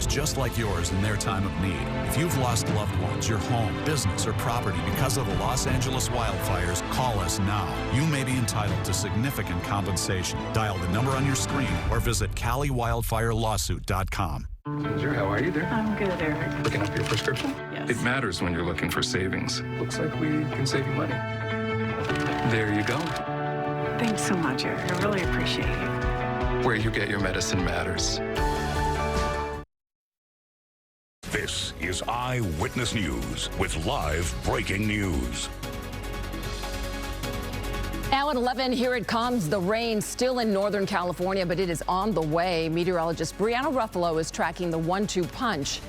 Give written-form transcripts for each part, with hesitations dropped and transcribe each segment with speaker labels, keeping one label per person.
Speaker 1: just like yours in their time of need. If you've lost loved ones, your home, business, or property because of the Los Angeles wildfires, call us now. You may be entitled to significant compensation. Dial the number on your screen or visit CaliWildfireLawsuit.com.
Speaker 2: Ginger, how are you there?
Speaker 3: I'm good, Eric.
Speaker 2: Looking up your prescription?
Speaker 3: Yes.
Speaker 2: It matters when you're looking for savings. Looks like we can save you money. There you go.
Speaker 3: Thanks so much, Eric. I really appreciate you.
Speaker 2: Where you get your medicine matters.
Speaker 4: This is Eyewitness News with live breaking news.
Speaker 5: Now at 11, here it comes. The rain still in Northern California, but it is on the way. Meteorologist Brianna Ruffalo is tracking the 1-2 punch.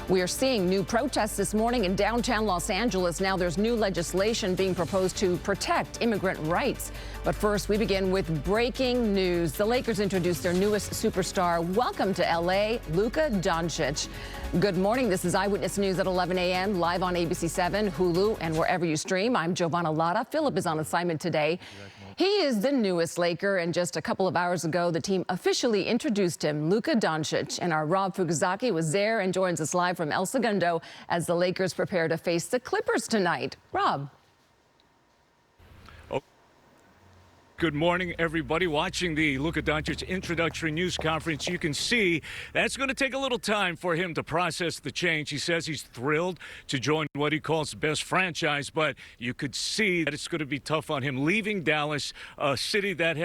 Speaker 5: We are seeing new protests this morning in downtown Los Angeles. Now there's new legislation being proposed to protect immigrant rights. But first, we begin with breaking news. The Lakers introduced their newest superstar. Welcome to L.A., Luka Doncic. Good morning. This is Eyewitness News at 11 a.m. live on ABC 7, Hulu, and wherever you stream. I'm Giovanna Latta. Philip is on assignment today. He is the newest Laker, and just a couple of hours ago, the team officially introduced him, Luka Doncic. And our Rob Fukuzaki was there and joins us live from El Segundo as the Lakers prepare to face the Clippers tonight. Rob.
Speaker 6: Good morning, everybody watching the Luka Doncic introductory news conference. You can see that's going to take a little time for him to process the change. He says he's thrilled to join what he calls the best franchise, but you could see that it's going to be tough on him leaving Dallas, a city that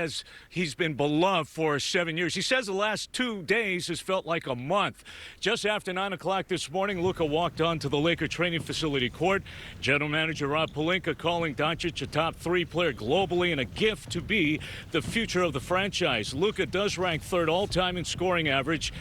Speaker 6: he's been beloved for 7 years. He says the last 2 days has felt like a month. Just after 9 o'clock this morning, Luka walked onto the Laker training facility court. General Manager Rob Pelinka calling Doncic a top 3 player globally and a gift to be the future of the franchise. Luka does rank third all-time in scoring average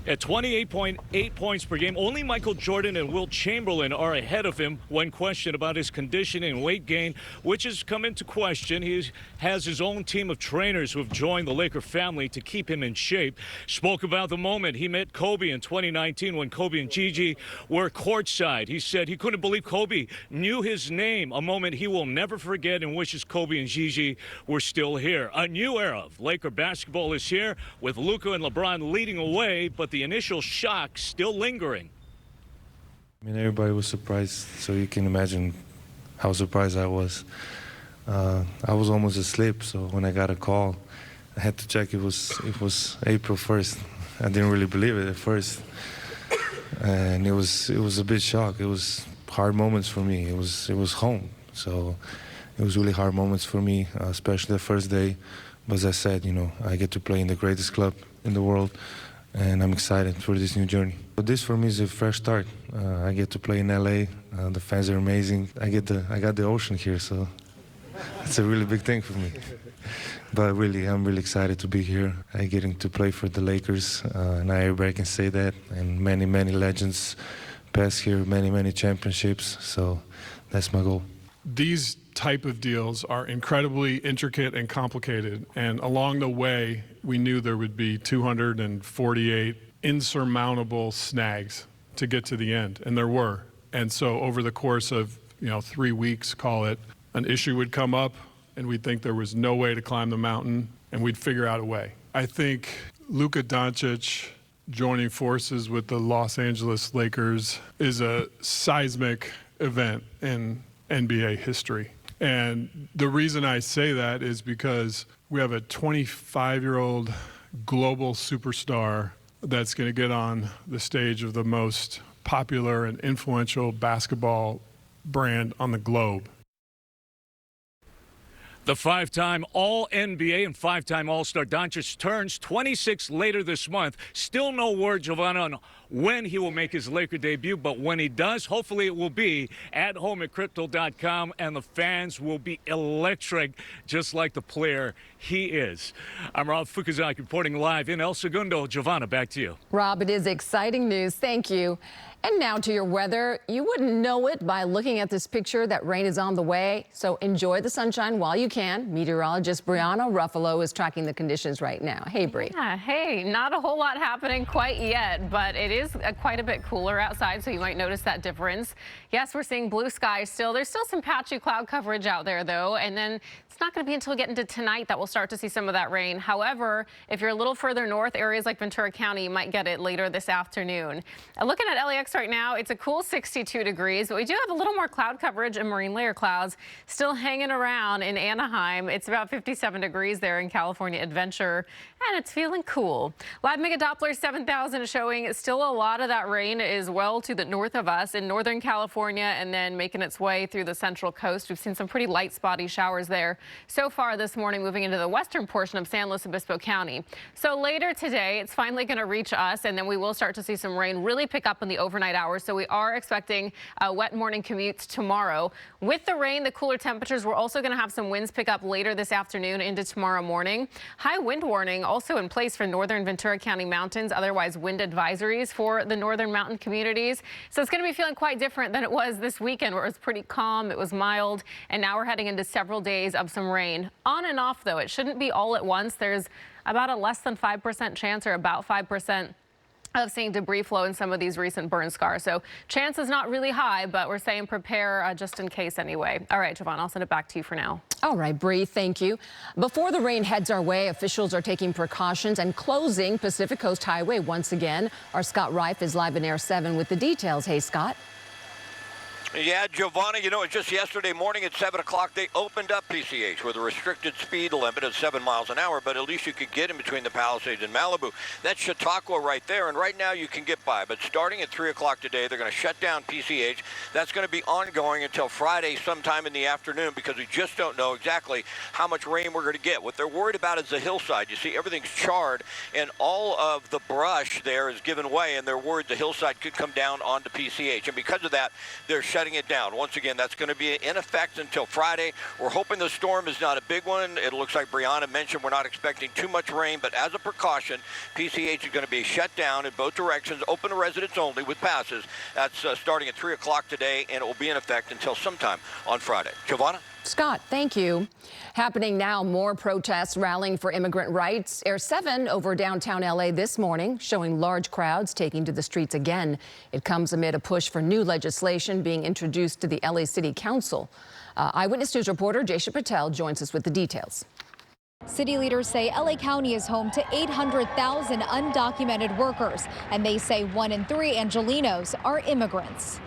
Speaker 6: at 28.8 points per game. Only Michael Jordan and Wilt Chamberlain are ahead of him when questioned about his conditioning and weight gain, which has come into question. He has his own team of trainers who have joined the Laker family to keep him in shape. Spoke about the moment he met Kobe in 2019 when Kobe and Gigi were courtside. He said he couldn't believe Kobe knew his name, a moment he will never forget, and wishes Kobe and Gigi were still here. A new era of Laker basketball is here with Luka and LeBron leading away, but the initial shock still lingering.
Speaker 7: I mean, everybody was surprised, so you can imagine how surprised I was. I was almost asleep, so when I got a call, I had to check it was April 1st. I didn't really believe it at first, and it was a bit shock. It was hard moments for me. It was home, so it was really hard moments for me, especially the first day. But as I said, I get to play in the greatest club in the world, and I'm excited for this new journey. But this for me is a fresh start. I get to play in LA. The fans are amazing. I got the ocean here, so it's a really big thing for me. But really, I'm really excited to be here. I getting to play for the Lakers, and everybody can say that. And many, many legends pass here, many, many championships. So that's my goal.
Speaker 8: These type of deals are incredibly intricate and complicated, and along the way we knew there would be 248 insurmountable snags to get to the end, and there were. And so over the course of 3 weeks, call it, an issue would come up and we'd think there was no way to climb the mountain, and we'd figure out a way. I think Luka Doncic joining forces with the Los Angeles Lakers is a seismic event in NBA history. And the reason I say that is because we have a 25-year-old global superstar that's going to get on the stage of the most popular and influential basketball brand on the globe.
Speaker 6: The 5-time All-NBA and 5-time All-Star Doncic turns 26 later this month. Still no word, Giovanna, on when he will make his Laker debut, but when he does, hopefully it will be at home at Crypto.com, and the fans will be electric, just like the player he is. I'm Rob Fukuzaki reporting live in El Segundo. Giovanna, back to you.
Speaker 5: Rob, it is exciting news. Thank you. And now to your weather. You wouldn't know it by looking at this picture that rain is on the way, so enjoy the sunshine while you can. Meteorologist Brianna Ruffalo is tracking the conditions right now. Hey, Bri.
Speaker 9: Yeah, hey, not a whole lot happening quite yet, but it is quite a bit cooler outside, so you might notice that difference. Yes, we're seeing blue skies still. There's still some patchy cloud coverage out there, though, and then it's not going to be until we get into tonight that we'll start to see some of that rain. However, if you're a little further north, areas like Ventura County, you might get it later this afternoon. Looking at LAX right now, it's a cool 62 degrees, but we do have a little more cloud coverage and marine layer clouds still hanging around in Anaheim. It's about 57 degrees there in California Adventure, and it's feeling cool. Live Mega Doppler 7000 is showing still a lot of that rain is well to the north of us in Northern California and then making its way through the central coast. We've seen some pretty light spotty showers there so far this morning, moving into the western portion of San Luis Obispo County. So later today, it's finally going to reach us, and then we will start to see some rain really pick up in the overnight hours. So we are expecting wet morning commutes tomorrow. With the rain, the cooler temperatures, we're also going to have some winds pick up later this afternoon into tomorrow morning. High wind warning also in place for northern Ventura County mountains, otherwise wind advisories for the northern mountain communities. So it's going to be feeling quite different than it was this weekend, where it was pretty calm, it was mild, and now we're heading into several days of some rain. On and off, though, it shouldn't be all at once. There's about a less than 5% chance, or about 5%, of seeing debris flow in some of these recent burn scars. So chance is not really high, but we're saying prepare just in case anyway. All right, Javon, I'll send it back to you for now.
Speaker 5: All right, Bree, thank you. Before the rain heads our way, officials are taking precautions and closing Pacific Coast Highway once again. Our Scott Reif is live in Air 7 with the details. Hey, Scott.
Speaker 10: Yeah, Giovanna, you know, just yesterday morning at 7 o'clock, they opened up PCH with a restricted speed limit of 7 miles an hour, but at least you could get in between the Palisades and Malibu. That's Chautauqua right there, and right now you can get by. But starting at 3 o'clock today, they're going to shut down PCH. That's going to be ongoing until Friday sometime in the afternoon, because we just don't know exactly how much rain we're going to get. What they're worried about is the hillside. You see, everything's charred, and all of the brush there is given way, and they're worried the hillside could come down onto PCH. And because of that, they're shutting it down. Once again, that's going to be in effect until Friday. We're hoping the storm is not a big one. It looks like Brianna mentioned we're not expecting too much rain, but as a precaution, PCH is going to be shut down in both directions, open to residents only with passes. That's starting at 3 o'clock today, and it will be in effect until sometime on Friday. Giovanna?
Speaker 5: Scott, thank you. Happening now, more protests rallying for immigrant rights. Air 7 over downtown LA this morning, showing large crowds taking to the streets again. It comes amid a push for new legislation being introduced to the LA City Council. Eyewitness News reporter Jaysha Patel joins us with the details.
Speaker 11: City leaders say LA County is home to 800,000 undocumented workers, and they say 1 in 3 Angelenos are immigrants.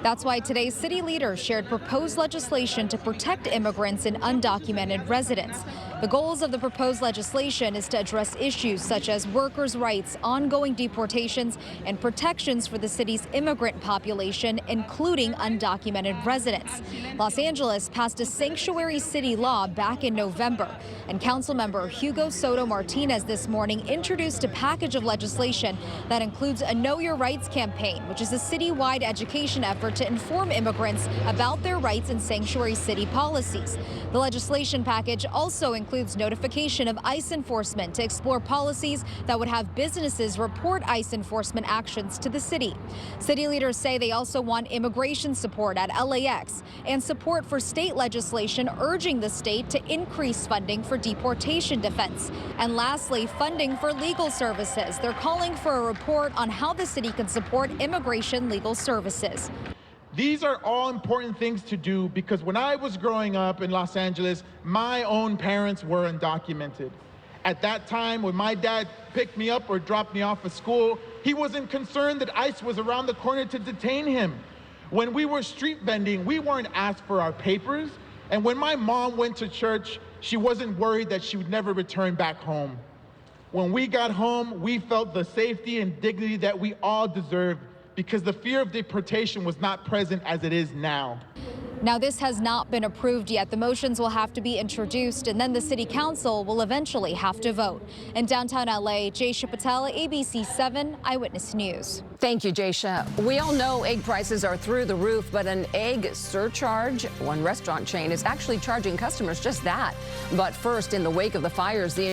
Speaker 11: That's why today's city leaders shared proposed legislation to protect immigrants and undocumented residents. The goals of the proposed legislation is to address issues such as workers' rights, ongoing deportations, and protections for the city's immigrant population, including undocumented residents. Los Angeles passed a sanctuary city law back in November, and Councilmember Hugo Soto Martinez this morning introduced a package of legislation that includes a Know Your Rights campaign, which is a citywide education effort to inform immigrants about their rights and sanctuary city policies. The legislation package also includes notification of ICE enforcement to explore policies that would have businesses report ICE enforcement actions to the city. City leaders say they also want immigration support at LAX and support for state legislation urging the state to increase funding for deportation defense. And lastly, funding for legal services. They're calling for a report on how the city can support immigration legal services.
Speaker 12: These are all important things to do because when I was growing up in Los Angeles, my own parents were undocumented. At that time, when my dad picked me up or dropped me off at school, he wasn't concerned that ICE was around the corner to detain him. When we were street vending, we weren't asked for our papers. And when my mom went to church, she wasn't worried that she would never return back home. When we got home, we felt the safety and dignity that we all deserved, because the fear of deportation was not present as it is now.
Speaker 11: Now, this has not been approved yet. The motions will have to be introduced, and then the city council will eventually have to vote. In downtown LA, Jaysha Patel, ABC 7 Eyewitness News.
Speaker 5: Thank you, Jaysha. We all know egg prices are through the roof, but an egg surcharge, one restaurant chain is actually charging customers just that. But first, in the wake of the fires, the